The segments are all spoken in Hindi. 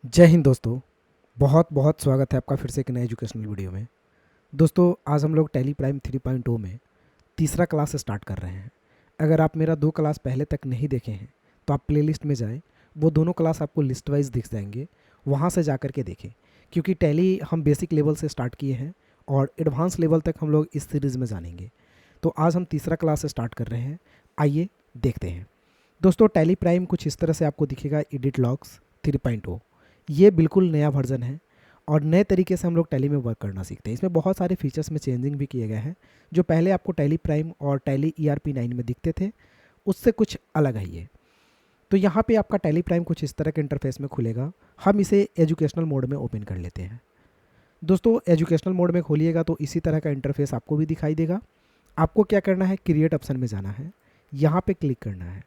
जय हिंद दोस्तों। बहुत बहुत स्वागत है आपका फिर से एक नए एजुकेशनल वीडियो में। दोस्तों आज हम लोग टैली प्राइम 3.0 में तीसरा क्लास स्टार्ट कर रहे हैं। अगर आप मेरा 2 क्लास पहले तक नहीं देखे हैं तो आप प्लेलिस्ट में जाएं, वो दोनों क्लास आपको लिस्ट वाइज दिख जाएंगे, वहाँ से जा कर के देखें। क्योंकि टैली हम बेसिक लेवल से स्टार्ट किए हैं और एडवांस लेवल तक हम लोग इस सीरीज़ में जानेंगे। तो आज हम तीसरा क्लास स्टार्ट कर रहे हैं, आइए देखते हैं। दोस्तों टैली प्राइम कुछ इस तरह से आपको दिखेगा, एडिट लॉग्स 3.0। ये बिल्कुल नया वर्जन है और नए तरीके से हम लोग टैली में वर्क करना सीखते हैं। इसमें बहुत सारे फीचर्स में चेंजिंग भी किए गए हैं। जो पहले आपको टैली प्राइम और टैली ERP9 में दिखते थे उससे कुछ अलग है ये। तो यहाँ पे आपका टैली प्राइम कुछ इस तरह के इंटरफेस में खुलेगा। हम इसे एजुकेशनल मोड में ओपन कर लेते हैं। दोस्तों एजुकेशनल मोड में खोलिएगा तो इसी तरह का इंटरफेस आपको भी दिखाई देगा। आपको क्या करना है, क्रिएट ऑप्शन में जाना है, यहाँ पे क्लिक करना है।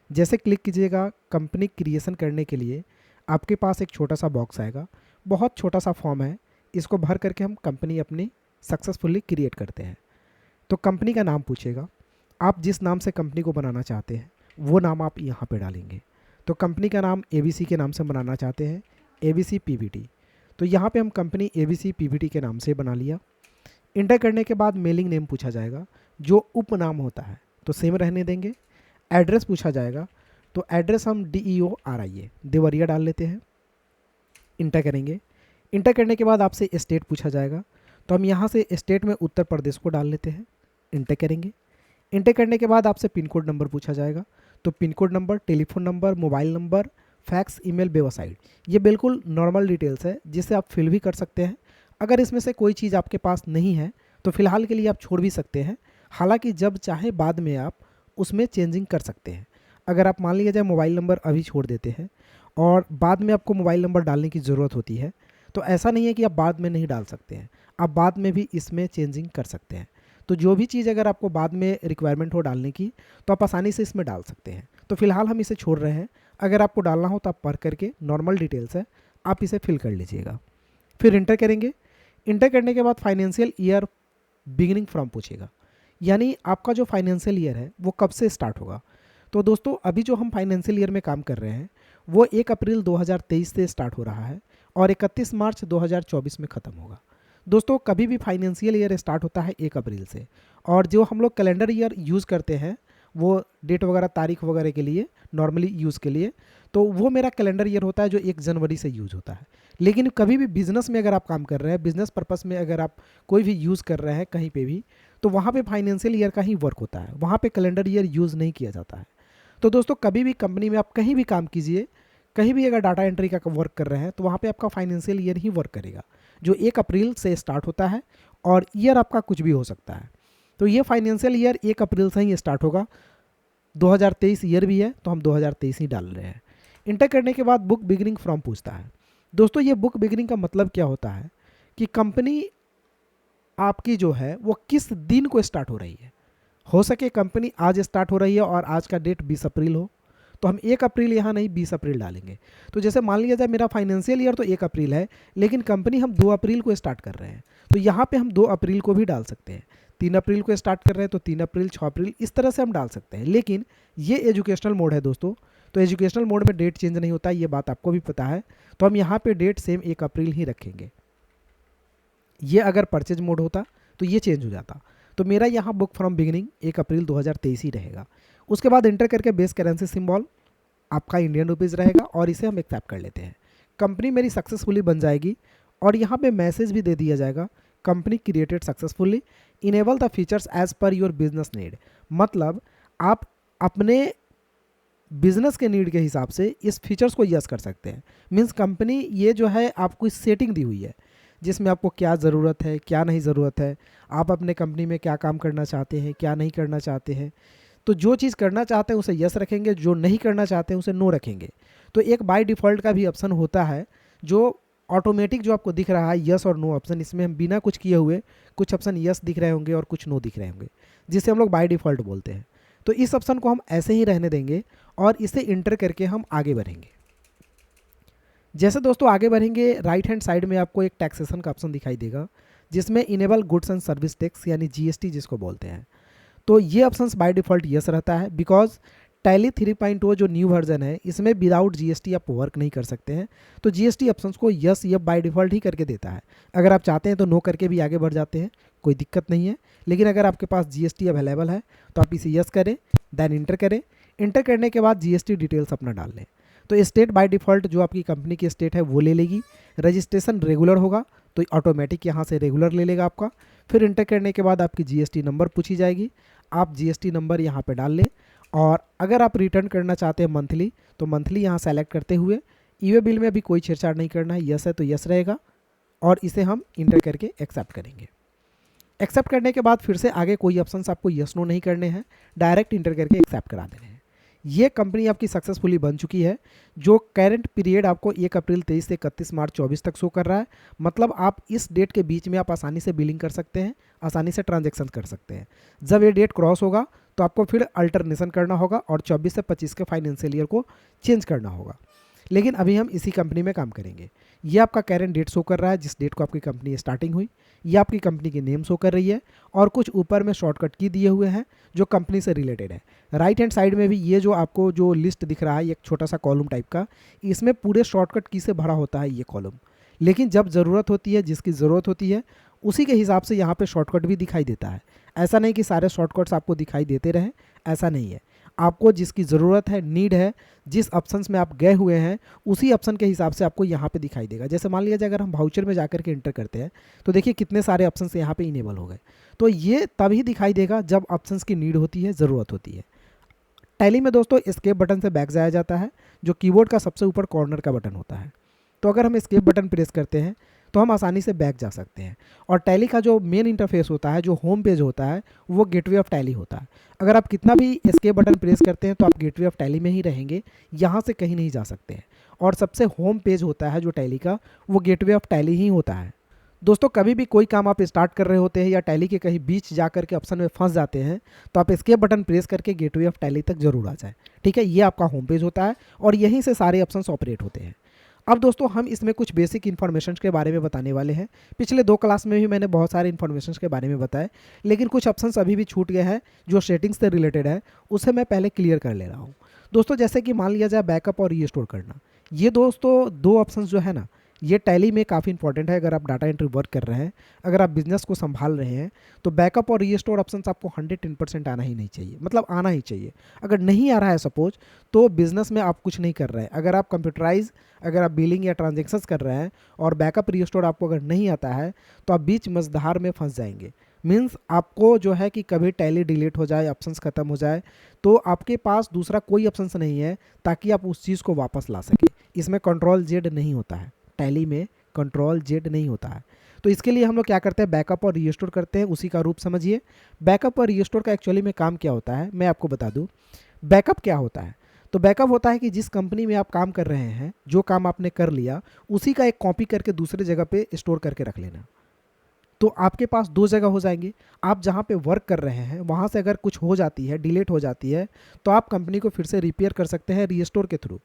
जैसे क्लिक कीजिएगा कंपनी क्रिएशन करने के लिए आपके पास एक छोटा सा बॉक्स आएगा। बहुत छोटा सा फॉर्म है, इसको भर करके हम कंपनी अपनी सक्सेसफुली क्रिएट करते हैं। तो कंपनी का नाम पूछेगा, आप जिस नाम से कंपनी को बनाना चाहते हैं वो नाम आप यहाँ पे डालेंगे। तो कंपनी का नाम ABC के नाम से बनाना चाहते हैं, ABC PVT। तो यहाँ पे हम कंपनी ABC PVT के नाम से बना लिया। इंटर करने के बाद मेलिंग नेम पूछा जाएगा, जो उपनाम होता है तो सेम रहने देंगे। एड्रेस पूछा जाएगा, तो एड्रेस हम DEO देवरिया डाल लेते हैं। इंटर करेंगे। इंटर करने के बाद आपसे स्टेट पूछा जाएगा, तो हम यहाँ से स्टेट में उत्तर प्रदेश को डाल लेते हैं। इंटर करेंगे। इंटर करने के बाद आपसे पिन कोड नंबर पूछा जाएगा, तो pin code number, telephone number, mobile number, fax, email, website, ये बिल्कुल नॉर्मल डिटेल्स है जिसे आप फिल भी कर सकते हैं। अगर इसमें से कोई चीज़ आपके पास नहीं है तो फिलहाल के लिए आप छोड़ भी सकते हैं। हालांकि जब चाहे बाद में आप उसमें चेंजिंग कर सकते हैं। अगर आप मान लिया जाए मोबाइल नंबर अभी छोड़ देते हैं और बाद में आपको मोबाइल नंबर डालने की ज़रूरत होती है, तो ऐसा नहीं है कि आप बाद में नहीं डाल सकते हैं, आप बाद में भी इसमें चेंजिंग कर सकते हैं। तो जो भी चीज़ अगर आपको बाद में रिक्वायरमेंट हो डालने की तो आप आसानी से इसमें डाल सकते हैं। तो फिलहाल हम इसे छोड़ रहे हैं। अगर आपको डालना हो तो आप पढ़ करके, नॉर्मल डिटेल्स है, आप इसे फिल कर लीजिएगा। फिर इंटर करेंगे। इंटर करने के बाद फाइनेंशियल ईयर बिगिनिंग फ्रॉम पूछेगा, यानी आपका जो फाइनेंशियल ईयर है वो कब से स्टार्ट होगा। तो दोस्तों अभी जो हम फाइनेंशियल ईयर में काम कर रहे हैं वो 1 अप्रैल 2023 से स्टार्ट हो रहा है और 31 मार्च 2024 में ख़त्म होगा। दोस्तों कभी भी फाइनेंशियल ईयर स्टार्ट होता है 1 अप्रैल से, और जो हम लोग कैलेंडर ईयर यूज़ करते हैं वो डेट वगैरह, तारीख वगैरह के लिए, नॉर्मली यूज़ के लिए, तो वो मेरा कैलेंडर ईयर होता है जो 1 जनवरी से यूज़ होता है। लेकिन कभी भी बिजनेस में अगर आप काम कर रहे हैं, बिजनेस पर्पस में अगर आप कोई भी यूज़ कर रहे हैं कहीं पे भी, तो वहाँ पे फाइनेंशियल ईयर का ही वर्क होता है, वहाँ पे कैलेंडर ईयर यूज़ नहीं किया जाता है। तो दोस्तों कभी भी कंपनी में आप कहीं भी काम कीजिए, कहीं भी अगर डाटा एंट्री का वर्क कर रहे हैं तो वहाँ पे आपका फाइनेंशियल ईयर ही वर्क करेगा, जो 1 अप्रैल से स्टार्ट होता है, और ईयर आपका कुछ भी हो सकता है। तो ये फाइनेंशियल ईयर 1 अप्रैल से ही स्टार्ट होगा। 2023 ईयर भी है तो हम 2023 ही डाल रहे हैं। इंटर करने के बाद बुक बिगिनिंग फ्रॉम पूछता है। दोस्तों ये बुक बिगिनिंग का मतलब क्या होता है कि कंपनी आपकी जो है वो किस दिन को स्टार्ट हो रही है। हो सके कंपनी आज स्टार्ट हो रही है और आज का डेट 20 अप्रैल हो, तो हम 1 अप्रैल यहाँ नहीं 20 अप्रैल डालेंगे। तो जैसे मान लिया जाए मेरा फाइनेंशियल ईयर तो 1 अप्रैल है, लेकिन कंपनी हम 2 अप्रैल को स्टार्ट कर रहे हैं, तो यहाँ पे हम 2 अप्रैल को भी डाल सकते हैं। 3 अप्रैल को स्टार्ट कर रहे हैं तो 3 अप्रैल, 6 अप्रैल, इस तरह से हम डाल सकते हैं। लेकिन ये एजुकेशनल मोड है दोस्तों, तो एजुकेशनल मोड में डेट चेंज नहीं होता है, ये बात आपको भी पता है। तो हम यहाँ पे डेट सेम 1 अप्रैल ही रखेंगे। ये अगर परचेज मोड होता तो ये चेंज हो जाता। तो मेरा यहाँ बुक फ्रॉम बिगिनिंग 1 अप्रैल 2023 ही रहेगा। उसके बाद इंटर करके बेस करेंसी सिंबल आपका इंडियन रुपीज़ रहेगा और इसे हम एक्सेप्ट कर लेते हैं। कंपनी मेरी सक्सेसफुली बन जाएगी और यहाँ पे मैसेज भी दे दिया जाएगा, company created successfully, enable the features as per your business need. मतलब आप अपने बिजनेस के नीड के हिसाब से इस फीचर्स को यस कर सकते हैं। मीन्स कंपनी ये जो है आपको सेटिंग दी हुई है जिसमें आपको क्या ज़रूरत है, क्या नहीं ज़रूरत है, आप अपने कंपनी में क्या काम करना चाहते हैं, क्या नहीं करना चाहते हैं। तो जो चीज़ करना चाहते हैं उसे यस रखेंगे, जो नहीं करना चाहते हैं उसे नो रखेंगे। तो एक बाय डिफ़ॉल्ट का भी ऑप्शन होता है जो ऑटोमेटिक जो आपको दिख रहा है यस और नो ऑप्शन, इसमें हम बिना कुछ किए हुए कुछ ऑप्शन यस दिख रहे होंगे और कुछ नो दिख रहे होंगे, जिसे हम लोग बाय डिफ़ॉल्ट बोलते हैं। तो इस ऑप्शन को हम ऐसे ही रहने देंगे और इसे इंटर करके हम आगे बढ़ेंगे। जैसे दोस्तों आगे बढ़ेंगे, राइट हैंड साइड में आपको एक टैक्सेशन का ऑप्शन दिखाई देगा जिसमें enable goods and service tax यानी GST जिसको बोलते हैं। तो ये ऑप्शंस बाय डिफ़ॉल्ट यस रहता है, बिकॉज टैली 3.0 जो न्यू वर्जन है इसमें विदाउट जीएसटी आप वर्क नहीं कर सकते हैं। तो जीएसटी ऑप्शंस को यस या बाय डिफ़ॉल्ट ही करके देता है। अगर आप चाहते हैं तो नो करके भी आगे बढ़ जाते हैं, कोई दिक्कत नहीं है। लेकिन अगर आपके पास जीएसटी अवेलेबल है तो आप इसे यस करें, देन इंटर करें। इंटर करने के बाद जीएसटी डिटेल्स अपना डाल लें। तो स्टेट बाय डिफ़ॉल्ट जो आपकी कंपनी की स्टेट है वो ले लेगी। रजिस्ट्रेशन रेगुलर होगा तो ऑटोमेटिक यहाँ से रेगुलर ले लेगा आपका। फिर इंटर करने के बाद आपकी जीएसटी नंबर पूछी जाएगी, आप जीएसटी नंबर यहाँ पे डाल लें। और अगर आप रिटर्न करना चाहते हैं मंथली तो मंथली यहाँ सेलेक्ट करते हुए ई वे बिल में भी कोई छेड़छाड़ नहीं करना है, यस है तो यस रहेगा। और इसे हम इंटर करके एक्सेप्ट करेंगे। एक्सेप्ट करने के बाद फिर से आगे कोई ऑप्शंस आपको यस नो नहीं करने हैं, डायरेक्ट इंटर करके एक्सेप्ट करा देने हैं। ये कंपनी आपकी सक्सेसफुली बन चुकी है। जो करंट पीरियड आपको 1 अप्रैल 23 से 31 मार्च 24 तक शो कर रहा है, मतलब आप इस डेट के बीच में आप आसानी से बिलिंग कर सकते हैं, आसानी से ट्रांजेक्शन कर सकते हैं। जब ये डेट क्रॉस होगा तो आपको फिर अल्टरनेशन करना होगा और 24 से 25 के फाइनेंशियल ईयर को चेंज करना होगा। लेकिन अभी हम इसी कंपनी में काम करेंगे। ये आपका करंट डेट शो कर रहा है जिस डेट को आपकी कंपनी स्टार्टिंग हुई। ये आपकी कंपनी की नेम शो कर रही है और कुछ ऊपर में शॉर्टकट की दिए हुए हैं जो कंपनी से रिलेटेड है। राइट हैंड साइड में भी ये जो आपको जो लिस्ट दिख रहा है, एक छोटा सा कॉलम टाइप का, इसमें पूरे शॉर्टकट की से भरा होता है ये कॉलम। लेकिन जब ज़रूरत होती है, जिसकी ज़रूरत होती है, उसी के हिसाब से यहाँ पे शॉर्टकट भी दिखाई देता है। ऐसा नहीं कि सारे शॉर्टकट्स आपको दिखाई देते रहें, ऐसा नहीं है। आपको जिसकी ज़रूरत है, नीड है, जिस ऑप्शंस में आप गए हुए हैं उसी ऑप्शन के हिसाब से आपको यहाँ पे दिखाई देगा। जैसे मान लिया जाए अगर हम वाउचर में जाकर के इंटर करते हैं तो देखिए कितने सारे ऑप्शंस यहाँ पे इनेबल हो गए। तो ये तभी दिखाई देगा जब ऑप्शंस की नीड होती है, ज़रूरत होती है। टैली में दोस्तों एस्केप बटन से बैक जाया जाता है, जो कीबोर्ड का सबसे ऊपर कॉर्नर का बटन होता है। तो अगर हम एस्केप बटन प्रेस करते हैं तो हम आसानी से बैक जा सकते हैं। और टैली का जो मेन इंटरफेस होता है, जो होम पेज होता है, वो गेटवे ऑफ टैली होता है। अगर आप कितना भी एस्केप बटन प्रेस करते हैं तो आप गेटवे ऑफ टैली में ही रहेंगे, यहाँ से कहीं नहीं जा सकते हैं। और सबसे होम पेज होता है जो टैली का, वो गेटवे ऑफ टैली ही होता है। दोस्तों कभी भी कोई काम आप स्टार्ट कर रहे होते हैं या टैली के कहीं बीच जा करके ऑप्शन में फंस जाते हैं तो आप एस्केप बटन प्रेस करके गेटवे ऑफ टैली तक जरूर आ जाए। ठीक है, ये आपका होम पेज होता है और यहीं से सारे ऑप्शंस ऑपरेट होते हैं। अब दोस्तों हम इसमें कुछ बेसिक इन्फॉर्मेशन के बारे में बताने वाले हैं। पिछले 2 क्लास में भी मैंने बहुत सारे इन्फॉर्मेशन के बारे में बताए, लेकिन कुछ ऑप्शंस अभी भी छूट गए हैं जो सेटिंग्स से रिलेटेड है, उसे मैं पहले क्लियर कर ले रहा हूँ। दोस्तों जैसे कि मान लिया जाए बैकअप और रीस्टोर करना, ये दोस्तों 2 ऑप्शंस जो है ना, ये टैली में काफ़ी इंपॉर्टेंट है। अगर आप डाटा एंट्री वर्क कर रहे हैं, अगर आप बिजनेस को संभाल रहे हैं, तो बैकअप और रीस्टोर ऑप्शंस आपको 110% आना ही नहीं चाहिए, मतलब आना ही चाहिए। अगर नहीं आ रहा है सपोज, तो बिजनेस में आप कुछ नहीं कर रहे हैं। अगर आप कंप्यूटराइज, अगर आप बिलिंग या ट्रांजेक्शन्स कर रहे हैं और बैकअप रीस्टोर आपको अगर नहीं आता है तो आप बीच मझधार में फंस जाएंगे। मीन्स आपको जो है कि कभी टैली डिलीट हो जाए, ऑप्शंस खत्म हो जाए, तो आपके पास दूसरा कोई ऑप्शंस नहीं है ताकि आप उस चीज़ को वापस ला सकें। इसमें Ctrl+Z नहीं होता है, टैली में Ctrl+Z नहीं होता है। तो इसके लिए हम लोग क्या करते हैं, बैकअप और रीस्टोर करते हैं। उसी का रूप समझिए। बैकअप और रीस्टोर का एक्चुअली में काम क्या होता है, मैं आपको बता दूं। बैकअप क्या होता है, तो बैकअप होता है कि जिस कंपनी में आप काम कर रहे हैं, जो काम आपने कर लिया, उसी का एक कॉपी करके दूसरे जगह पे स्टोर करके रख लेना। तो आपके पास 2 जगह हो जाएंगे। आप जहाँ पे वर्क कर रहे हैं वहाँ से अगर कुछ हो जाती है, डिलीट हो जाती है, तो आप कंपनी को फिर से रिपेयर कर सकते हैं रीस्टोर के थ्रू।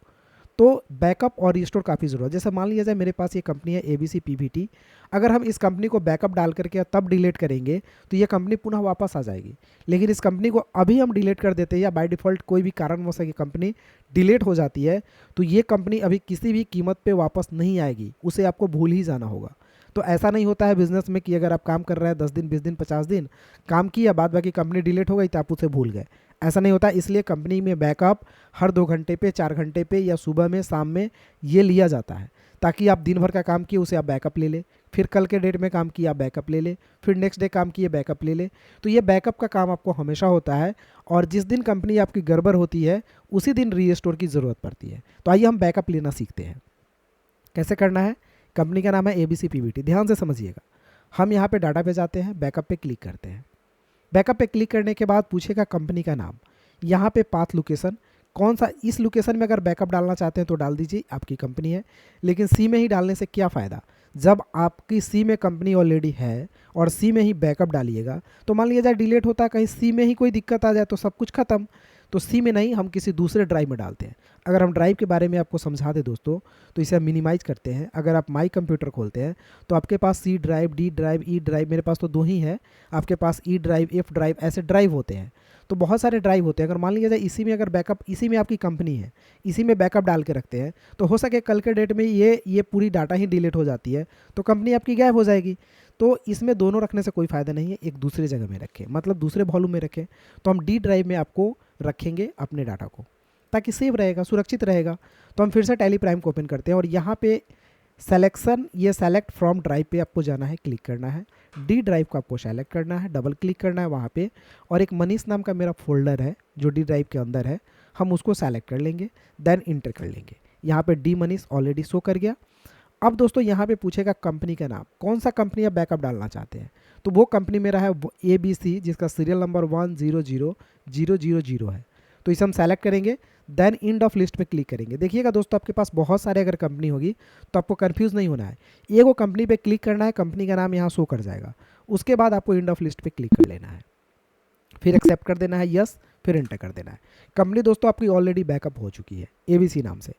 तो बैकअप और रीस्टोर काफ़ी ज़रूरत है। जैसे मान लिया जाए मेरे पास ये कंपनी है ABC PVT, अगर हम इस कंपनी को बैकअप डाल करके तब डिलीट करेंगे तो ये कंपनी पुनः वापस आ जाएगी। लेकिन इस कंपनी को अभी हम डिलीट कर देते हैं या बाय डिफ़ॉल्ट कोई भी कारणवश ये कंपनी डिलीट हो जाती है, तो ये कंपनी अभी किसी भी कीमत पे वापस नहीं आएगी, उसे आपको भूल ही जाना होगा। तो ऐसा नहीं होता है बिजनेस में कि अगर आप काम कर रहे हैं 10 दिन, 20 दिन, 50 दिन काम किया, बाद बाकी कंपनी डिलीट हो गई तो आप उसे भूल गए। ऐसा नहीं होता। इसलिए कंपनी में बैकअप हर 2 घंटे पे, 4 घंटे पे या सुबह में, शाम में ये लिया जाता है, ताकि आप दिन भर का काम किए उसे आप बैकअप ले ले, फिर कल के डेट में काम किया बैकअप ले ले, फिर नेक्स्ट डे काम किए बैकअप ले ले। तो ये बैकअप का काम आपको हमेशा होता है और जिस दिन कंपनी आपकी गड़बड़ होती है उसी दिन रीस्टोर की ज़रूरत पड़ती है। तो आइए हम बैकअप लेना सीखते हैं। कैसे करना है, कंपनी का नाम है ABC PVT, ध्यान से समझिएगा। हम यहाँ पे डाटा पे जाते हैं, बैकअप पे क्लिक करते हैं। बैकअप पे क्लिक करने के बाद पूछेगा कंपनी का नाम, यहाँ पे पाथ लोकेशन, कौन सा, इस लोकेशन में अगर बैकअप डालना चाहते हैं तो डाल दीजिए, आपकी कंपनी है। लेकिन सी में ही डालने से क्या फ़ायदा, जब आपकी सी में कंपनी ऑलरेडी है और सी में ही बैकअप डालिएगा तो मान लिया जाए डिलीट होता है, कहीं सी में ही कोई दिक्कत आ जाए तो सब कुछ खत्म। तो सी में नहीं, हम किसी दूसरे ड्राइव में डालते हैं। अगर हम ड्राइव के बारे में आपको समझा दें दोस्तों, तो इसे हम मिनिमाइज करते हैं। अगर आप माई कंप्यूटर खोलते हैं तो आपके पास C drive, D drive, E drive, मेरे पास तो 2 ही है, आपके पास ई ड्राइव, एफ ड्राइव, ऐसे ड्राइव होते हैं। तो बहुत सारे ड्राइव होते हैं। अगर मान लीजिए इसी में अगर बैकअप, इसी में आपकी कंपनी है, इसी में बैकअप डाल के रखते हैं, तो हो सके कल के डेट में ये पूरी डाटा ही डिलीट हो जाती है, तो कंपनी आपकी गायब हो जाएगी। तो इसमें दोनों रखने से कोई फ़ायदा नहीं है, एक दूसरी जगह में रखें, मतलब दूसरे वॉल्यूम में रखें। तो हम डी ड्राइव में आपको रखेंगे अपने डाटा को, ताकि सेव रहेगा, सुरक्षित रहेगा। तो हम फिर से टैली प्राइम को ओपन करते हैं और यहाँ पे सेलेक्शन, ये सेलेक्ट फ्रॉम ड्राइव पे आपको जाना है, क्लिक करना है। डी ड्राइव को आपको सेलेक्ट करना है, डबल क्लिक करना है वहाँ पे, और एक मनीष नाम का मेरा फोल्डर है जो डी ड्राइव के अंदर है, हम उसको सेलेक्ट कर लेंगे, देन इंटर कर लेंगे। यहाँ पे डी मनीष ऑलरेडी शो कर गया। अब दोस्तों यहाँ पे पूछेगा कंपनी का नाम, कौन सा कंपनी आप बैकअप डालना चाहते हैं। तो वो कंपनी मेरा है ABC, जिसका सीरियल नंबर 100000 है। तो इसे हम सेलेक्ट करेंगे, देन इंड ऑफ लिस्ट पे क्लिक करेंगे। देखिएगा दोस्तों, आपके पास बहुत सारे अगर कंपनी होगी तो आपको कंफ्यूज नहीं होना है, एक वो कंपनी पे क्लिक करना है, कंपनी का नाम यहाँ शो कर जाएगा, उसके बाद आपको इंड ऑफ लिस्ट पे क्लिक कर लेना है, फिर एक्सेप्ट कर देना है, यस, फिर एंटर कर देना है। कंपनी दोस्तों आपकी ऑलरेडी बैकअप हो चुकी है ABC नाम से।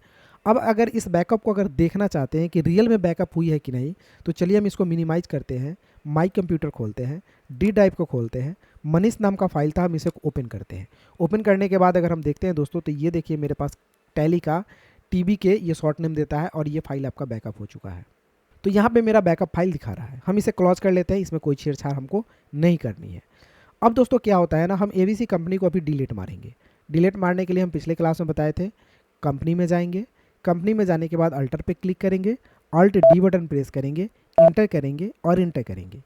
अब अगर इस बैकअप को अगर देखना चाहते हैं कि रियल में बैकअप हुई है कि नहीं, तो चलिए हम इसको मिनिमाइज करते हैं, माई कंप्यूटर खोलते हैं, डी ड्राइव को खोलते हैं, मनीष नाम का फाइल था, हम इसे ओपन करते हैं। ओपन करने के बाद अगर हम देखते हैं दोस्तों, तो ये देखिए मेरे पास टैली का TBK ये शॉर्ट नेम देता है और ये फाइल आपका बैकअप हो चुका है। तो यहाँ पे मेरा बैकअप फाइल दिखा रहा है, हम इसे क्लोज कर लेते हैं, इसमें कोई छेड़छाड़ हमको नहीं करनी है। अब दोस्तों क्या होता है ना, हम ABC कंपनी को अभी डिलीट मारेंगे। डिलीट मारने के लिए हम पिछले क्लास में बताए थे, कंपनी में जाएंगे, कंपनी में जाने के बाद अल्टर पे क्लिक करेंगे, Alt D बटन प्रेस करेंगे, इंटर करेंगे और इंटर करेंगे।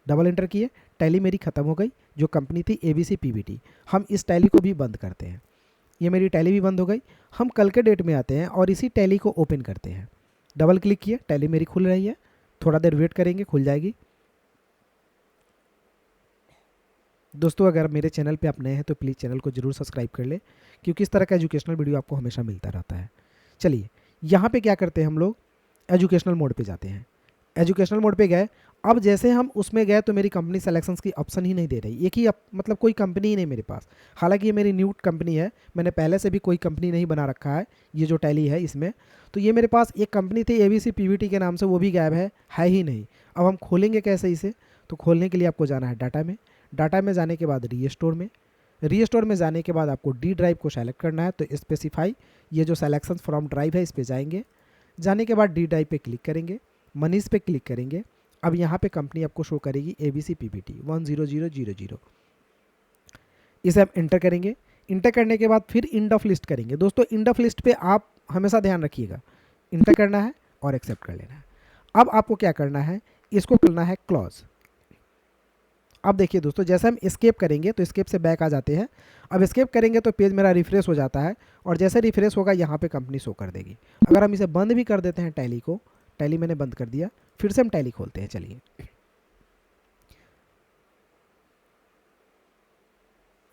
डबल इंटर किए, टैली मेरी ख़त्म हो गई, जो कंपनी थी ABC PBT। हम इस टैली को भी बंद करते हैं, ये मेरी टैली भी बंद हो गई। हम कल के डेट में आते हैं और इसी टैली को ओपन करते हैं। डबल क्लिक किए, टैली मेरी खुल रही है, थोड़ा देर वेट करेंगे, खुल जाएगी। दोस्तों अगर मेरे चैनल पे आप नए हैं तो प्लीज़ चैनल को जरूर सब्सक्राइब कर ले, क्योंकि इस तरह का एजुकेशनल वीडियो आपको हमेशा मिलता रहता है। चलिए यहाँ पे क्या करते हैं, हम लोग एजुकेशनल मोड पे जाते हैं। एजुकेशनल मोड पे गए, अब जैसे हम उसमें गए तो मेरी कंपनी सेलेक्शंस की ऑप्शन ही नहीं दे रही, एक ही मतलब कोई कंपनी ही नहीं मेरे पास। हालांकि ये मेरी न्यू कंपनी है, मैंने पहले से भी कोई कंपनी नहीं बना रखा है, ये जो टैली है इसमें। तो ये मेरे पास एक कंपनी थी ABC PBT के नाम से, वो भी गायब है ही नहीं। अब हम खोलेंगे कैसे इसे, तो खोलने के लिए आपको जाना है डाटा में, डाटा में जाने के बाद रीस्टोर में, रीस्टोर में जाने के बाद आपको डी ड्राइव को सेलेक्ट करना है। तो स्पेसिफाई, ये जो सेलेक्शन फ्रॉम ड्राइव है इस पर जाएंगे, जाने के बाद डी ड्राइव पे क्लिक करेंगे, मनीष पे क्लिक करेंगे। अब यहाँ पे कंपनी आपको शो करेगी ABC PBT 100000। इसे हम इंटर करेंगे, इंटर करने के बाद फिर इंड ऑफ लिस्ट करेंगे। दोस्तों इंड ऑफ लिस्ट पे आप हमेशा ध्यान रखिएगा, इंटर करना है और एक्सेप्ट कर लेना है। अब आपको क्या करना है, इसको करना है क्लोज। अब देखिए दोस्तों, जैसे हम एस्केप करेंगे तो एस्केप से बैक आ जाते हैं। अब एस्केप करेंगे तो पेज मेरा रिफ्रेश हो जाता है, और जैसे रिफ्रेश होगा यहाँ पे कंपनी शो कर देगी। अगर हम इसे बंद भी कर देते हैं टैली को, टैली मैंने बंद कर दिया, फिर से हम टैली खोलते हैं। चलिए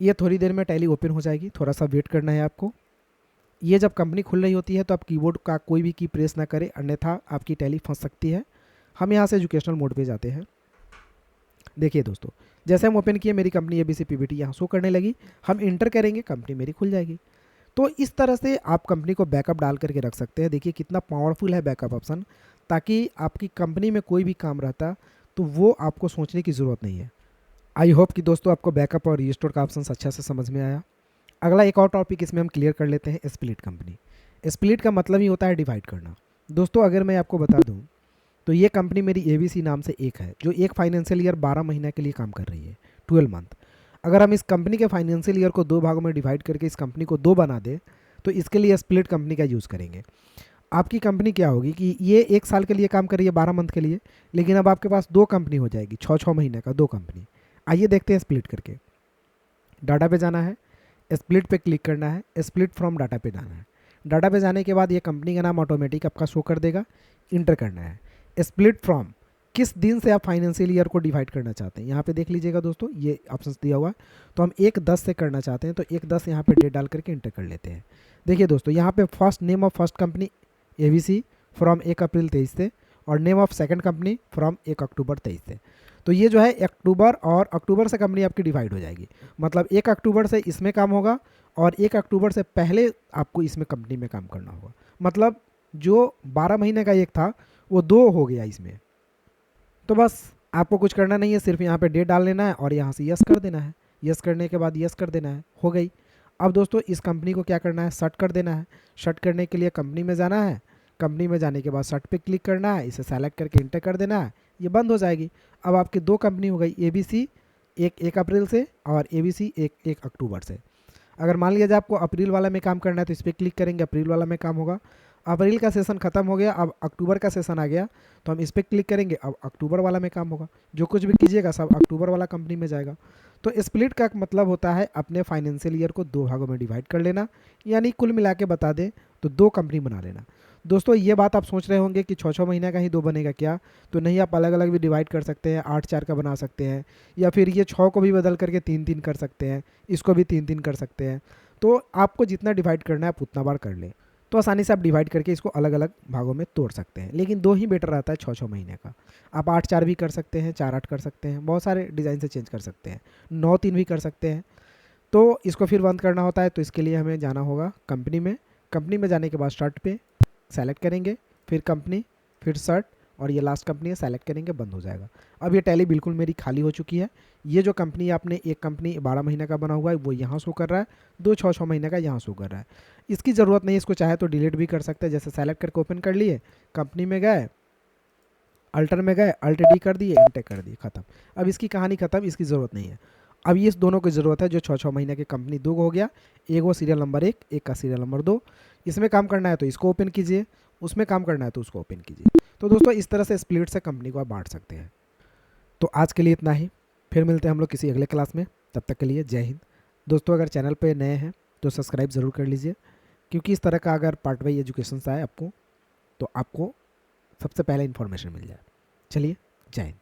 ये थोड़ी देर में टैली ओपन हो जाएगी, थोड़ा सा वेट करना है आपको। ये जब कंपनी खुल रही होती है तो आप कीबोर्ड का कोई भी की प्रेस ना करें, अन्यथा आपकी टैली फंस सकती है। हम यहाँ से एजुकेशनल मोड पे जाते हैं। देखिए दोस्तों, जैसे हम ओपन किए मेरी कंपनी ABC PBT यहाँ शो करने लगी, हम इंटर करेंगे, कंपनी मेरी खुल जाएगी। तो इस तरह से आप कंपनी को बैकअप डाल करके रख सकते हैं। देखिए कितना पावरफुल है बैकअप ऑप्शन, ताकि आपकी कंपनी में कोई भी काम रहता तो वो आपको सोचने की ज़रूरत नहीं है। आई होप कि दोस्तों आपको बैकअप और रिस्टोर का ऑप्शन अच्छा से समझ में आया। अगला एक और टॉपिक इसमें हम क्लियर कर लेते हैं, स्प्लिट कंपनी। स्प्लिट का मतलब ही होता है डिवाइड करना। दोस्तों अगर मैं आपको बता दूं तो ये कंपनी मेरी ABC नाम से एक है, जो एक फाइनेंशियल ईयर 12 महीने के लिए काम कर रही है, 12 मंथ। अगर हम इस कंपनी के फाइनेंशियल ईयर को 2 भागों में डिवाइड करके इस कंपनी को 2 बना दें, तो इसके लिए स्प्लिट कंपनी का यूज़ करेंगे। आपकी कंपनी क्या होगी कि ये 1 साल के लिए काम कर रही है 12 मंथ के लिए, लेकिन अब आपके पास 2 कंपनी हो जाएगी, 6-6 महीने का 2 कंपनी। आइए देखते हैं स्प्लिट करके। डाटा पे जाना है, स्प्लिट पे क्लिक करना है, स्प्लिट फ्रॉम डाटा पे जाना है। डाटा पे जाने के बाद ये कंपनी का नाम ऑटोमेटिक आपका शो कर देगा, इंटर करना है। स्प्लिट फ्रॉम, किस दिन से आप फाइनेंशियल ईयर को डिवाइड करना चाहते हैं, यहाँ पे देख लीजिएगा दोस्तों, ये ऑप्शन दिया हुआ है। तो हम 1/10 से करना चाहते हैं, तो 1/10 यहाँ पे डेट डाल करके इंटर कर लेते हैं। देखिए दोस्तों, यहाँ पे first name of first company ABC from 1 अप्रैल 23 से, और name of second company from 1 अक्टूबर 23 से। तो तो ये जो है अक्टूबर, और अक्टूबर से कंपनी आपकी डिवाइड हो जाएगी। मतलब 1 अक्टूबर से इसमें काम होगा और 1 अक्टूबर से पहले आपको इसमें कंपनी में काम करना होगा। मतलब जो 12 महीने का एक था वो 2 हो गया इसमें। तो बस आपको कुछ करना नहीं है, सिर्फ यहाँ पे डेट डाल लेना है और यहाँ से यस कर देना है। यस करने के बाद यस कर देना है, हो गई। अब दोस्तों इस कंपनी को क्या करना है, शट कर देना है। शट करने के लिए कंपनी में जाना है, कंपनी में जाने के बाद शट पे क्लिक करना है, इसे सेलेक्ट करके इंटर कर देना है, ये बंद हो जाएगी। अब आपकी 2 कंपनी हो गई, ABC एक 1 अप्रैल से और ABC एक 1 अक्टूबर से। अगर मान लिया जाए आपको अप्रैल वाला में काम करना है तो इस पर क्लिक करेंगे, अप्रैल वाला में काम होगा। अप्रैल का सेशन खत्म हो गया, अब अक्टूबर का सेशन आ गया तो हम इस पर क्लिक करेंगे, अब अक्टूबर वाला में काम होगा। जो कुछ भी कीजिएगा सब अक्टूबर वाला कंपनी में जाएगा। तो स्प्लिट का मतलब होता है अपने फाइनेंशियल ईयर को 2 भागों में डिवाइड कर लेना, यानी कुल मिला के बता दें तो 2 कंपनी बना लेना। दोस्तों ये बात आप सोच रहे होंगे कि 6-6 महीने का ही 2 बनेगा क्या, तो नहीं, आप अलग अलग भी डिवाइड कर सकते हैं, 8-4 का बना सकते हैं, या फिर ये 6 को भी बदल करके 3-3 कर सकते हैं, इसको भी 3-3 कर सकते हैं। तो आपको जितना डिवाइड करना है आप उतना बार कर लें, तो आसानी से आप डिवाइड करके इसको अलग अलग भागों में तोड़ सकते हैं। लेकिन 2 ही बेटर रहता है 6-6 महीने का। आप 8-4 भी कर सकते हैं, 4-8 कर सकते हैं, बहुत सारे डिज़ाइन से चेंज कर सकते हैं, 9-3 भी कर सकते हैं। तो इसको फिर बंद करना होता है, तो इसके लिए हमें जाना होगा कंपनी में। कंपनी में जाने के बाद स्टार्ट पे सेलेक्ट करेंगे, फिर कंपनी, फिर सर्ट, और ये लास्ट कंपनी है, सेलेक्ट करेंगे, बंद हो जाएगा। अब ये टैली बिल्कुल मेरी खाली हो चुकी है। ये जो कंपनी आपने, एक कंपनी 12 महीने का बना हुआ है वो यहाँ शो कर रहा है, 2 6-6 महीने का यहाँ शो कर रहा है। इसकी ज़रूरत नहीं है, इसको चाहे तो डिलीट भी कर सकते हैं। जैसे सेलेक्ट करके ओपन कर लिए, कंपनी में गए, अल्टर में गए, अल्ट डी कर दिए, इंटर कर दिए, खत्म। अब इसकी कहानी खत्म, इसकी ज़रूरत नहीं है। अब ये इस दोनों की ज़रूरत है, जो 6-6 महीने की कंपनी 2 हो गया, एक वो सीरियल नंबर 1, एक का सीरियल नंबर 2। इसमें काम करना है तो इसको ओपन कीजिए, उसमें काम करना है तो उसको ओपन कीजिए। तो दोस्तों इस तरह से स्प्लिट से कंपनी को आप बांट सकते हैं। तो आज के लिए इतना ही, फिर मिलते हैं हम लोग किसी अगले क्लास में। तब तक के लिए जय हिंद। दोस्तों अगर चैनल पे नए हैं तो सब्सक्राइब ज़रूर कर लीजिए, क्योंकि इस तरह का अगर पार्ट वाइज एजुकेशन आए आपको, तो आपको सबसे पहले इन्फॉर्मेशन मिल जाए। चलिए, जय हिंद।